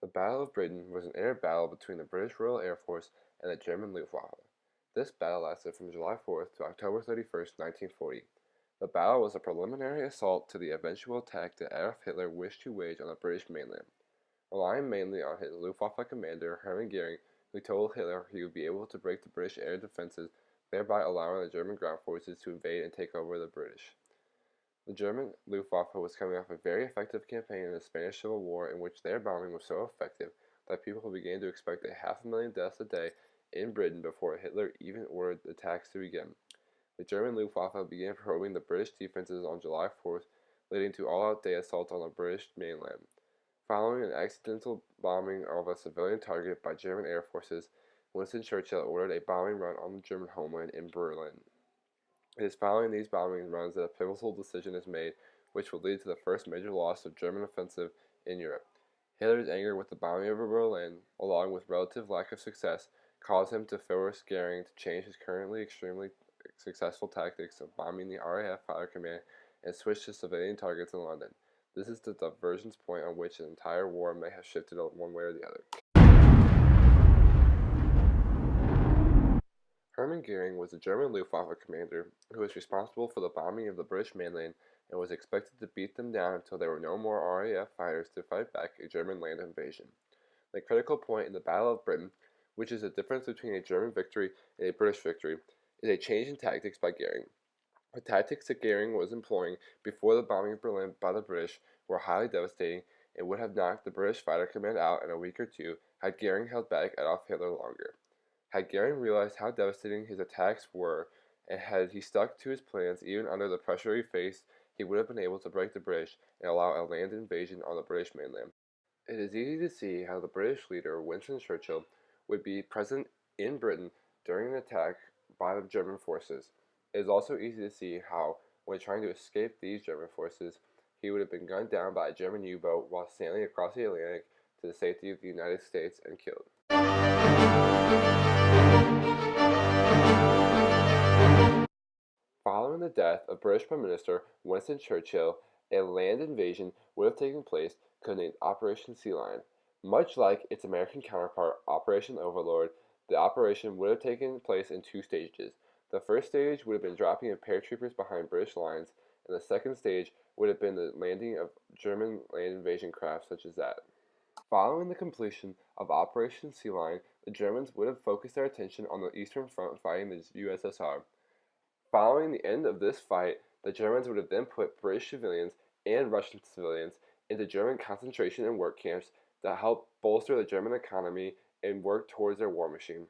The Battle of Britain was an air battle between the British Royal Air Force and the German Luftwaffe. This battle lasted from July 4th to October 31st, 1940. The battle was a preliminary assault to the eventual attack that Adolf Hitler wished to wage on the British mainland. Relying mainly on his Luftwaffe commander, Hermann Goering, who told Hitler he would be able to break the British air defenses, thereby allowing the German ground forces to invade and take over the British. The German Luftwaffe was coming off a very effective campaign in the Spanish Civil War in which their bombing was so effective that people began to expect 500,000 deaths a day in Britain before Hitler even ordered the attacks to begin. The German Luftwaffe began probing the British defenses on July 4th, leading to all-out day assaults on the British mainland. Following an accidental bombing of a civilian target by German air forces, Winston Churchill ordered a bombing run on the German homeland in Berlin. It is following these bombing runs that a pivotal decision is made, which will lead to the first major loss of German offensive in Europe. Hitler's anger with the bombing of Berlin, along with relative lack of success, caused him to force Goering to change his currently extremely successful tactics of bombing the RAF Fighter Command and switch to civilian targets in London. This is the divergence point on which the entire war may have shifted one way or the other. Hermann Goering was a German Luftwaffe commander who was responsible for the bombing of the British mainland and was expected to beat them down until there were no more RAF fighters to fight back a German land invasion. The critical point in the Battle of Britain, which is the difference between a German victory and a British victory, is a change in tactics by Goering. The tactics that Goering was employing before the bombing of Berlin by the British were highly devastating and would have knocked the British fighter command out in a week or two had Goering held back Adolf Hitler longer. Had Goering realized how devastating his attacks were, and had he stuck to his plans even under the pressure he faced, he would have been able to break the British and allow a land invasion on the British mainland. It is easy to see how the British leader, Winston Churchill, would be present in Britain during an attack by the German forces. It is also easy to see how, when trying to escape these German forces, he would have been gunned down by a German U-boat while sailing across the Atlantic to the safety of the United States and killed. Following the death of British Prime Minister Winston Churchill, a land invasion would have taken place codenamed Operation Sea Lion. Much like its American counterpart, Operation Overlord, the operation would have taken place in two stages. The first stage would have been dropping of paratroopers behind British lines, and the second stage would have been the landing of German land invasion craft such as that. Following the completion of Operation Sea Lion, the Germans would have focused their attention on the Eastern Front fighting the USSR. Following the end of this fight, the Germans would have then put British civilians and Russian civilians into German concentration and work camps that helped bolster the German economy and work towards their war machine.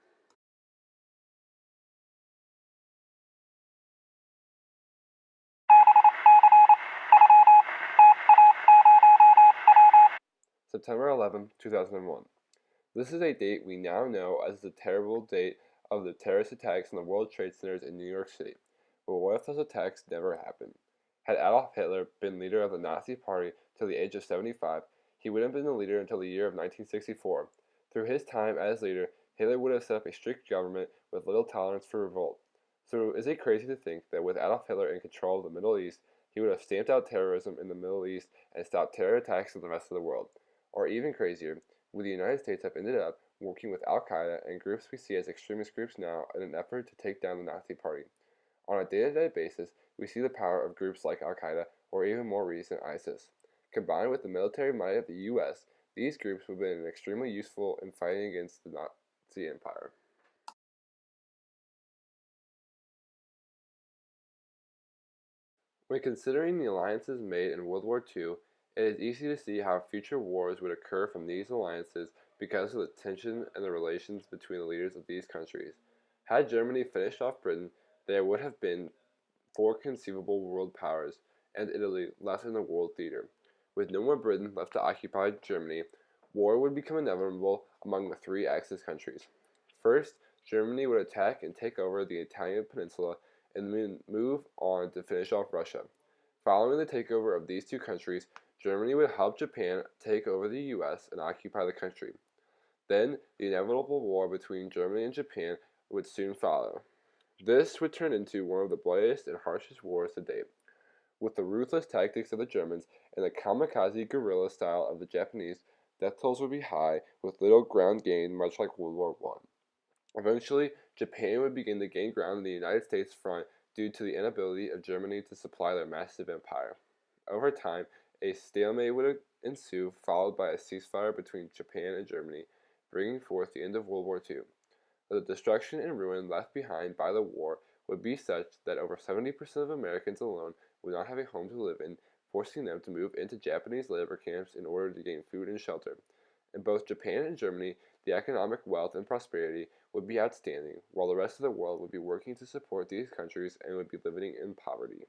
September 11, 2001. This is a date we now know as the terrible date of the terrorist attacks on the World Trade Centers in New York City. But what if those attacks never happened? Had Adolf Hitler been leader of the Nazi Party till the age of 75, he would have been the leader until the year of 1964. Through his time as leader, Hitler would have set up a strict government with little tolerance for revolt. So is it crazy to think that with Adolf Hitler in control of the Middle East, he would have stamped out terrorism in the Middle East and stopped terror attacks in the rest of the world? Or even crazier, would the United States have ended up working with Al-Qaeda and groups we see as extremist groups now in an effort to take down the Nazi Party? On a day-to-day basis, we see the power of groups like Al-Qaeda or even more recent ISIS. Combined with the military might of the U.S., these groups would have been extremely useful in fighting against the Nazi Empire. When considering the alliances made in World War II, it is easy to see how future wars would occur from these alliances because of the tension and the relations between the leaders of these countries. Had Germany finished off Britain, there would have been four conceivable world powers, and Italy left in the world theater. With no more Britain left to occupy Germany, war would become inevitable among the three Axis countries. First, Germany would attack and take over the Italian peninsula and then move on to finish off Russia. Following the takeover of these two countries, Germany would help Japan take over the US and occupy the country. Then, the inevitable war between Germany and Japan would soon follow. This would turn into one of the bloodiest and harshest wars to date. With the ruthless tactics of the Germans and the kamikaze guerrilla style of the Japanese, Death tolls would be high, with little ground gained, much like World War I. Eventually, Japan would begin to gain ground in the United States front due to the inability of Germany to supply their massive empire. Over time, a stalemate would ensue, followed by a ceasefire between Japan and Germany, bringing forth the end of World War II. The destruction and ruin left behind by the war would be such that over 70% of Americans alone would not have a home to live in, forcing them to move into Japanese labor camps in order to gain food and shelter. In both Japan and Germany, the economic wealth and prosperity would be outstanding, while the rest of the world would be working to support these countries and would be living in poverty.